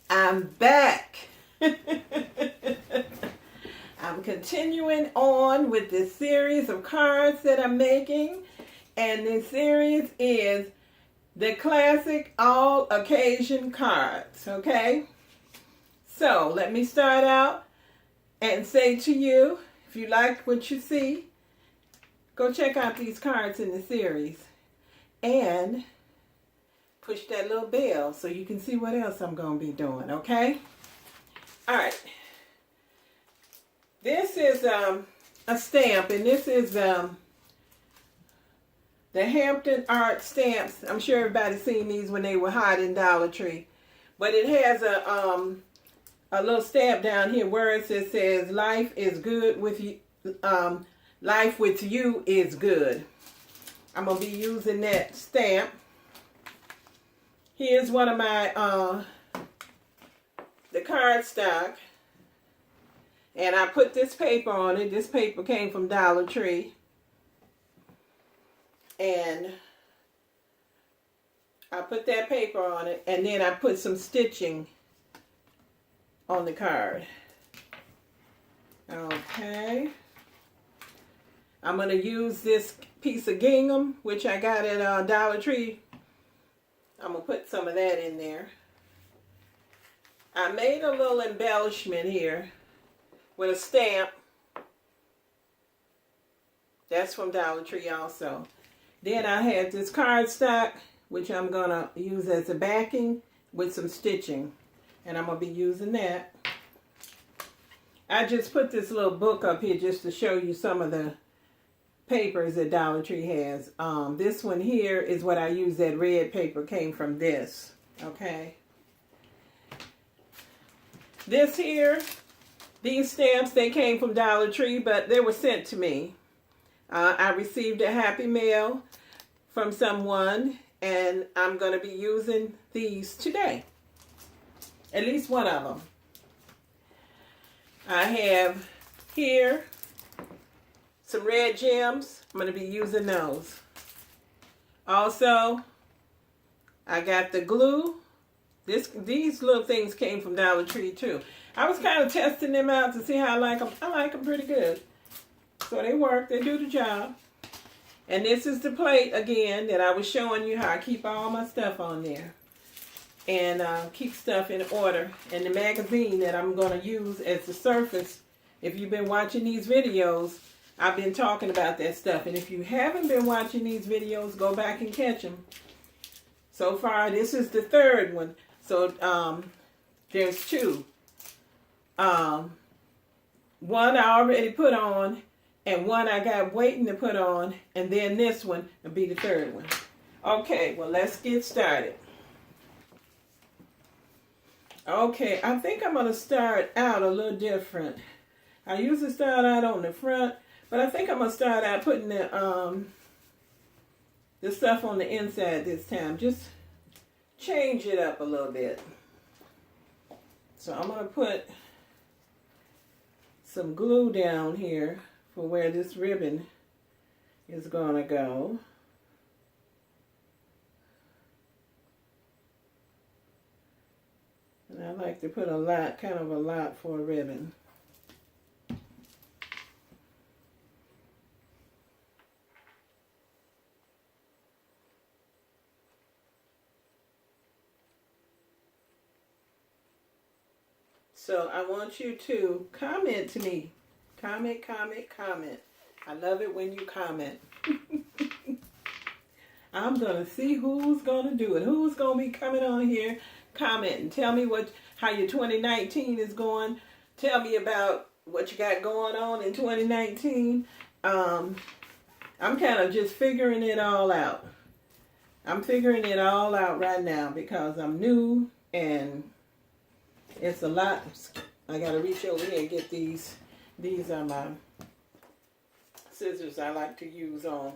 I'm back. I'm continuing on with this series of cards that I'm making. And this series is the classic all occasion cards. Okay? So let me start out and say to you, if you like what you see, go check out these cards in the series. And push that little bell so you can see what else I'm going to be doing, okay? All right. This is a stamp, and this is the Hampton Art stamps. I'm sure everybody's seen these when they were hot in Dollar Tree. But it has a little stamp down here where it says life is good with you. Life with you is good. I'm going to be using that stamp. Here's one of my, the cardstock. And I put this paper on it. This paper came from Dollar Tree. And I put that paper on it. And then I put some stitching on the card. Okay. I'm going to use this piece of gingham, which I got at Dollar Tree. I'm going to put some of that in there. I made a little embellishment here with a stamp. That's from Dollar Tree also. Then I have this cardstock, which I'm going to use as a backing with some stitching. And I'm going to be using that. I just put this little book up here just to show you some of the papers that Dollar Tree has. This one here is what I use. That red paper came from this. Okay. This here, these stamps, they came from Dollar Tree, but they were sent to me. I received a happy mail from someone, and I'm going to be using these today. At least one of them. I have here some red gems. I'm going to be using those. Also, I got the glue. These little things came from Dollar Tree too. I was kind of testing them out to see how I like them. I like them pretty good. So they work. They do the job. And this is the plate again that I was showing you how I keep all my stuff on there. And keep stuff in order. And the magazine that I'm going to use as the surface. If you've been watching these videos, I've been talking about that stuff. And if you haven't been watching these videos, go back and catch them. So far, this is the third one. So there's two. One I already put on, and one I got waiting to put on, and then this one will be the third one. Okay, well, let's get started. Okay, I think I'm going to start out a little different. I usually start out on the front, but I think I'm going to start out putting the stuff on the inside this time. Just change it up a little bit. So I'm going to put some glue down here for where this ribbon is going to go. And I like to put a lot, kind of a lot for a ribbon. So I want you to comment to me. Comment, comment, comment. I love it when you comment. I'm going to see who's going to do it. Who's going to be coming on here, commenting. Tell me how your 2019 is going. Tell me about what you got going on in 2019. I'm kind of just figuring it all out. I'm figuring it all out right now because I'm new and it's a lot. I got to reach over here and get these. These are my scissors I like to use on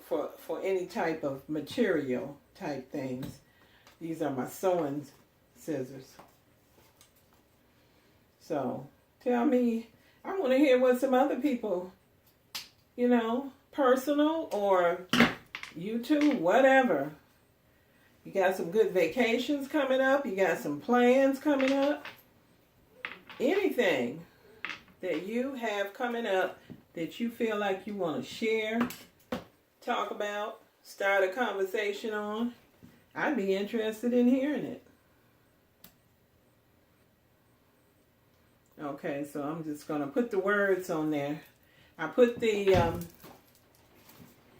for any type of material type things. These are my sewing scissors. So tell me, I want to hear what some other people, personal or YouTube, whatever. You got some good vacations coming up. You got some plans coming up. Anything that you have coming up that you feel like you want to share, talk about, start a conversation on, I'd be interested in hearing it. Okay, so I'm just going to put the words on there. I put the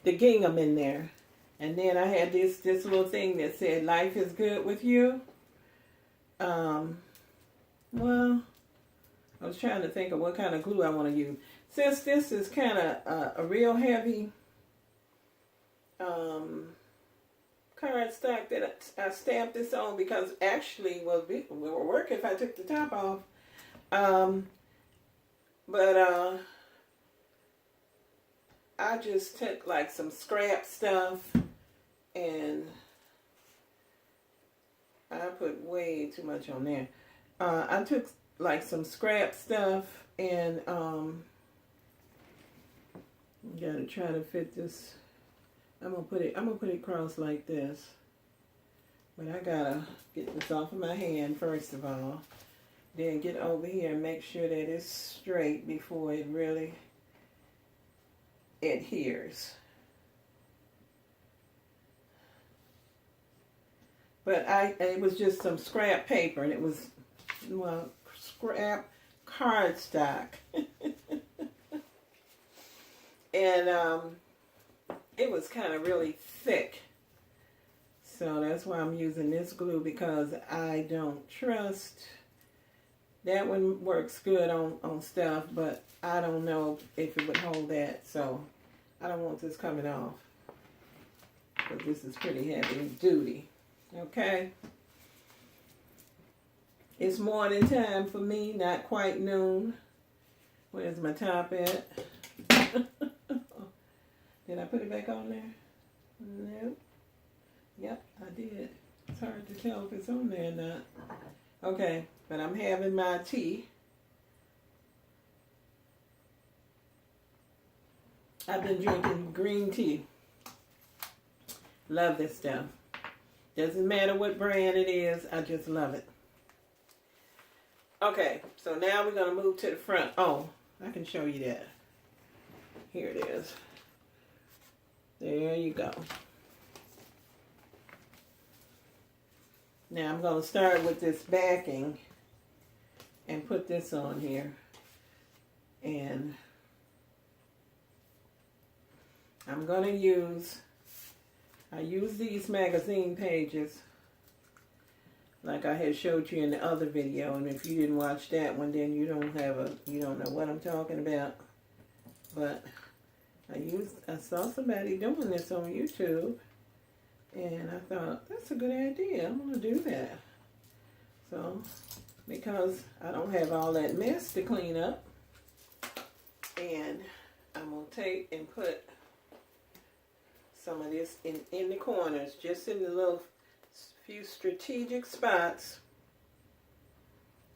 gingham in there. And then I had this little thing that said, life is good with you. Well, I was trying to think of what kind of glue I want to use. Since this is kind of a real heavy cardstock that I stamped this on, because actually we will work if I took the top off. I just took like some scrap stuff and I put way too much on there. I took like some scrap stuff and gotta try to fit this. I'm gonna put it across like this. But I gotta get this off of my hand first of all. Then get over here and make sure that it's straight before it really adheres. But it was just some scrap paper, and it was, well, scrap cardstock. And it was kind of really thick. So that's why I'm using this glue, because I don't trust. That one works good on stuff, but I don't know if it would hold that. So I don't want this coming off, because this is pretty heavy duty. Okay. It's morning time for me, not quite noon. Where's my top at? Did I put it back on there? Nope. Yep, I did. It's hard to tell if it's on there or not. Okay, but I'm having my tea. I've been drinking green tea. Love this stuff. Doesn't matter what brand it is, I just love it. Okay, so now we're going to move to the front. Oh, I can show you that. Here it is. There you go. Now I'm going to start with this backing and put this on here. And I'm going to use, I use these magazine pages like I had showed you in the other video. And if you didn't watch that one, then you don't know what I'm talking about. But I saw somebody doing this on YouTube, and I thought, that's a good idea. I'm going to do that. So, because I don't have all that mess to clean up, and I'm going to take and put some of this in the corners, just in the little few strategic spots,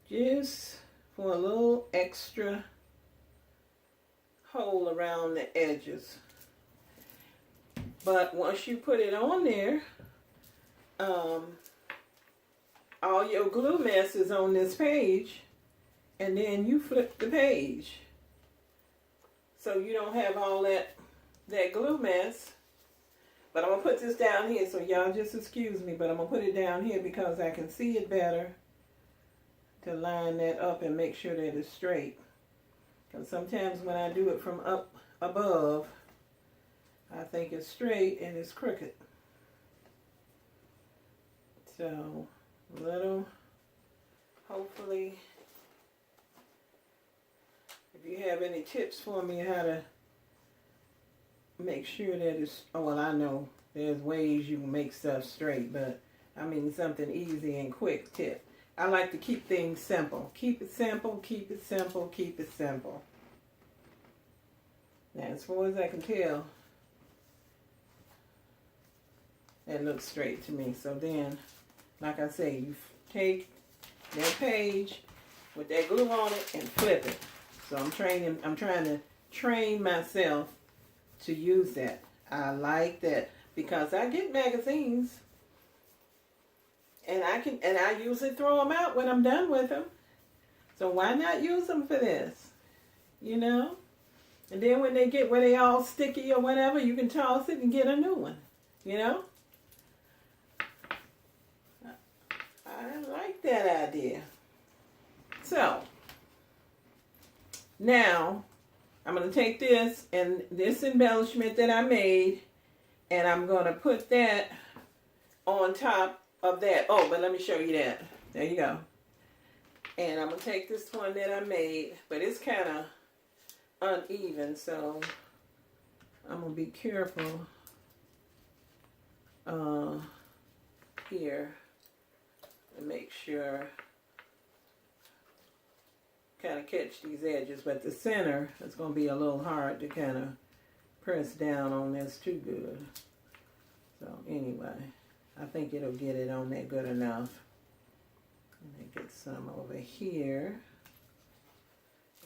just for a little extra hole around the edges. But once you put it on there, all your glue mess is on this page, and then you flip the page, so you don't have all that glue mess. But I'm going to put this down here, so y'all just excuse me, but I'm going to put it down here because I can see it better to line that up and make sure that it's straight. Because sometimes when I do it from up above, I think it's straight and it's crooked. So, hopefully, if you have any tips for me how to make sure that it's, oh, well, I know there's ways you can make stuff straight, but I mean something easy and quick tip. I like to keep things simple. Keep it simple, keep it simple, keep it simple. Now, as far as I can tell, that looks straight to me. So then, like I say, you take that page with that glue on it and flip it. So I'm trying to train myself to use that. I like that because I get magazines And I usually throw them out when I'm done with them. So why not use them for this? You know? And then when they get where they all sticky or whatever, you can toss it and get a new one. You know? I like that idea. So, now, I'm going to take this and this embellishment that I made, and I'm going to put that on top of that. Oh, but let me show you that. There you go. And I'm going to take this one that I made, but it's kind of uneven, so I'm going to be careful here to make sure, kind of catch these edges, but the center is going to be a little hard to kind of press down on this too good. So anyway, I think it'll get it on there good enough. And then get some over here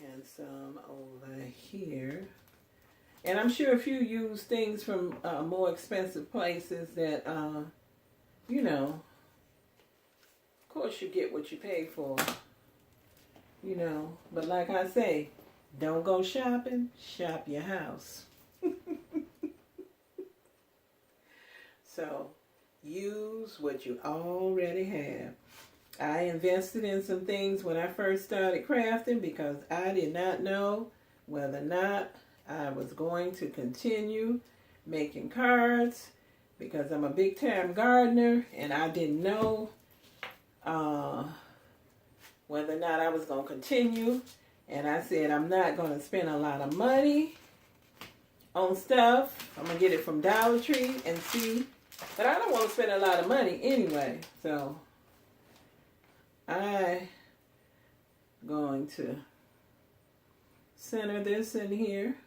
and some over here. And I'm sure if you use things from more expensive places that, you know, of course you get what you pay for. You know, but like I say, don't go shopping, shop your house. So, use what you already have. I invested in some things when I first started crafting because I did not know whether or not I was going to continue making cards because I'm a big time gardener and I didn't know whether or not I was going to continue. And I said, I'm not going to spend a lot of money on stuff. I'm going to get it from Dollar Tree and see. But I don't want to spend a lot of money anyway. So, I'm going to center this in here.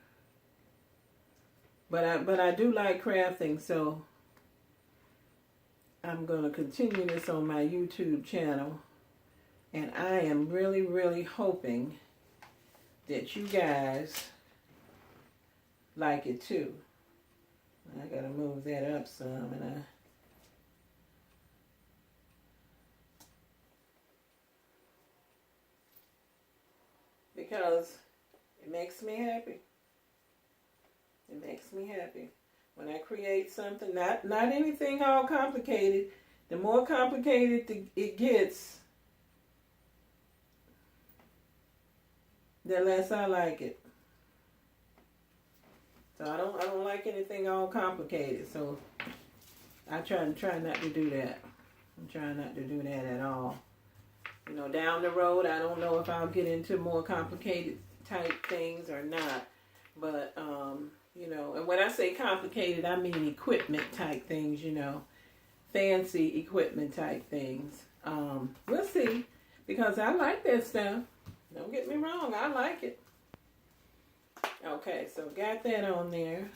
But I do like crafting, so I'm going to continue this on my YouTube channel. And I am really, really hoping that you guys like it too. I gotta move that up some, and because it makes me happy. It makes me happy when I create something. Not anything all complicated. The more complicated it gets, the less I like it. So I don't like anything all complicated. So I try not to do that. I'm trying not to do that at all. You know, down the road, I don't know if I'll get into more complicated type things or not. But you know, and when I say complicated, I mean equipment type things. You know, fancy equipment type things. We'll see, because I like that stuff. Don't get me wrong, I like it. Okay, so got that on there.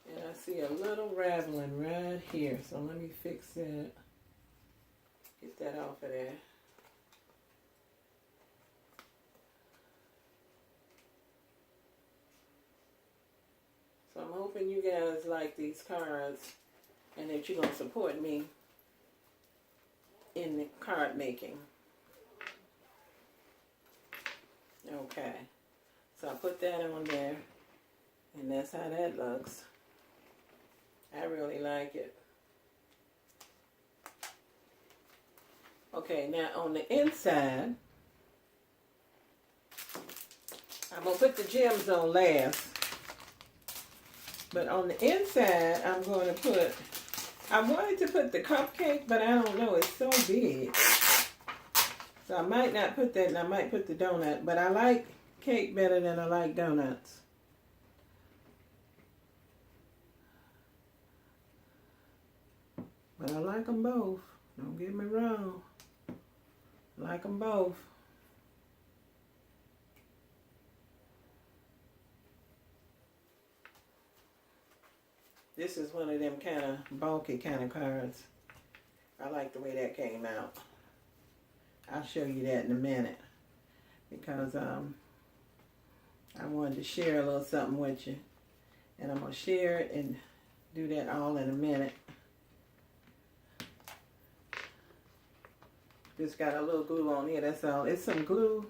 And I see a little raveling right here. So let me fix that. Get that off of there. So I'm hoping you guys like these cards and that you're going to support me in the card making. Okay, so I put that on there, and that's how that looks. I really like it. Okay, now on the inside, I'm going to put the gems on last. But on the inside, I'm going to put, I wanted to put the cupcake, but I don't know, it's so big. So I might not put that, and I might put the donut. But I like cake better than I like donuts. But I like them both. Don't get me wrong. I like them both. This is one of them kind of bulky kind of cards. I like the way that came out. I'll show you that in a minute, because I wanted to share a little something with you, and I'm going to share it and do that all in a minute. Just got a little glue on here, that's all. It's some glue.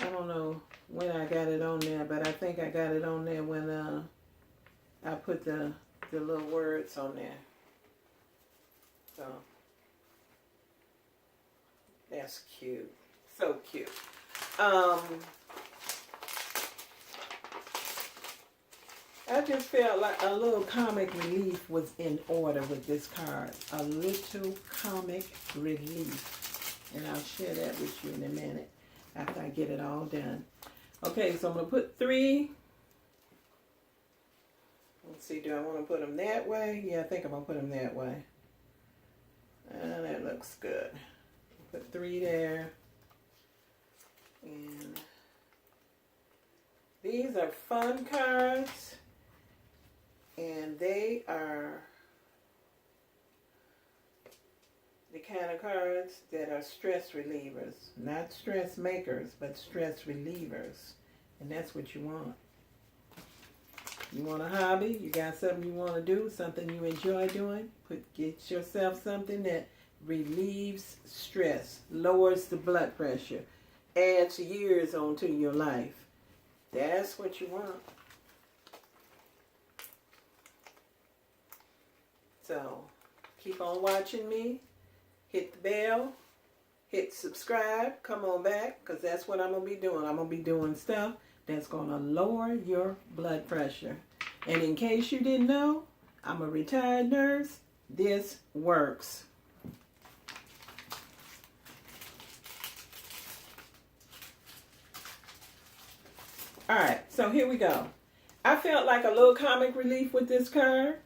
I don't know when I got it on there, but I think I got it on there when I put the little words on there. So, that's cute. So cute. I just felt like a little comic relief was in order with this card. A little comic relief. And I'll share that with you in a minute after I get it all done. Okay, so I'm going to put 3. Let's see, do I want to put them that way? Yeah, I think I'm going to put them that way. And that looks good. Put 3 there. And these are fun cards. And they are the kind of cards that are stress relievers. Not stress makers, but stress relievers. And that's what you want. You want a hobby, you got something you want to do, something you enjoy doing, get yourself something that relieves stress, lowers the blood pressure, adds years onto your life. That's what you want. So, keep on watching me. Hit the bell. Hit subscribe. Come on back, because that's what I'm going to be doing. I'm going to be doing stuff that's going to lower your blood pressure. And in case you didn't know, I'm a retired nurse. This works. Alright, so here we go. I felt like a little comic relief with this card.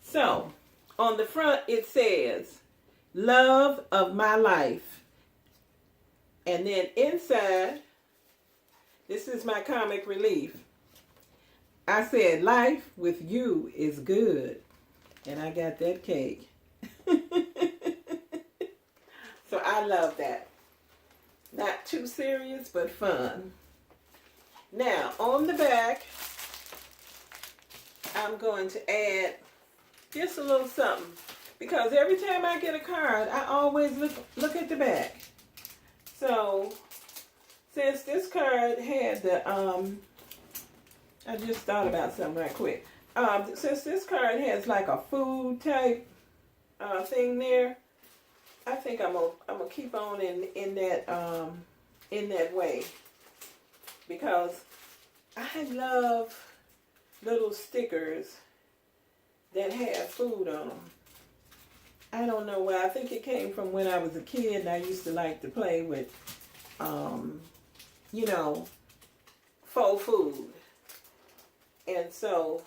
So, on the front it says, love of my life. And then inside, this is my comic relief. I said, life with you is good. And I got that cake. So I love that. Not too serious, but fun. Now, on the back, I'm going to add just a little something. Because every time I get a card, I always look at the back. So, since this card had the, I just thought about something right quick. Since this card has like a food type thing there, I think I'm gonna keep on in that way, because I love little stickers that have food on them. I don't know why. I think it came from when I was a kid and I used to like to play with, you know, faux food. And so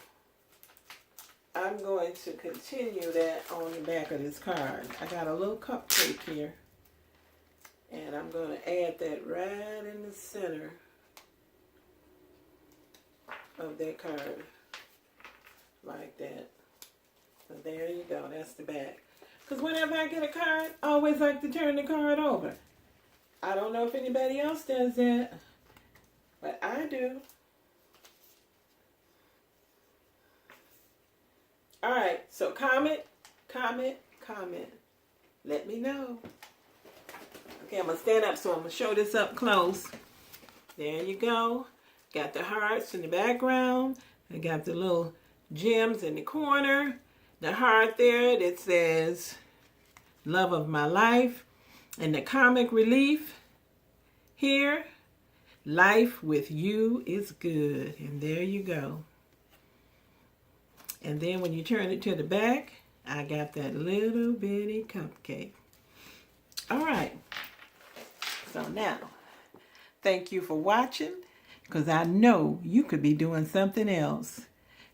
I'm going to continue that on the back of this card. I got a little cupcake here. And I'm going to add that right in the center of that card. Like that. So there you go. That's the back. Because whenever I get a card, I always like to turn the card over. I don't know if anybody else does that, but I do. Alright, so comment. Let me know. Okay, I'm going to stand up, so I'm going to show this up close. There you go. Got the hearts in the background. I got the little gems in the corner. The heart there that says, love of my life. And the comic relief here, life with you is good. And there you go. And then when you turn it to the back, I got that little bitty cupcake. All right. So now, thank you for watching, because I know you could be doing something else.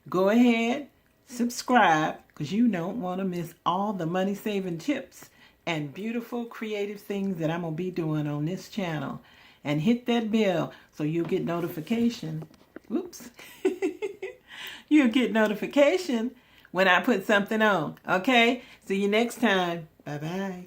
Go ahead, subscribe, because you don't want to miss all the money-saving tips and beautiful creative things that I'm going to be doing on this channel. And hit that bell so you'll get notification. Oops. You'll get notification when I put something on. Okay? See you next time. Bye-bye.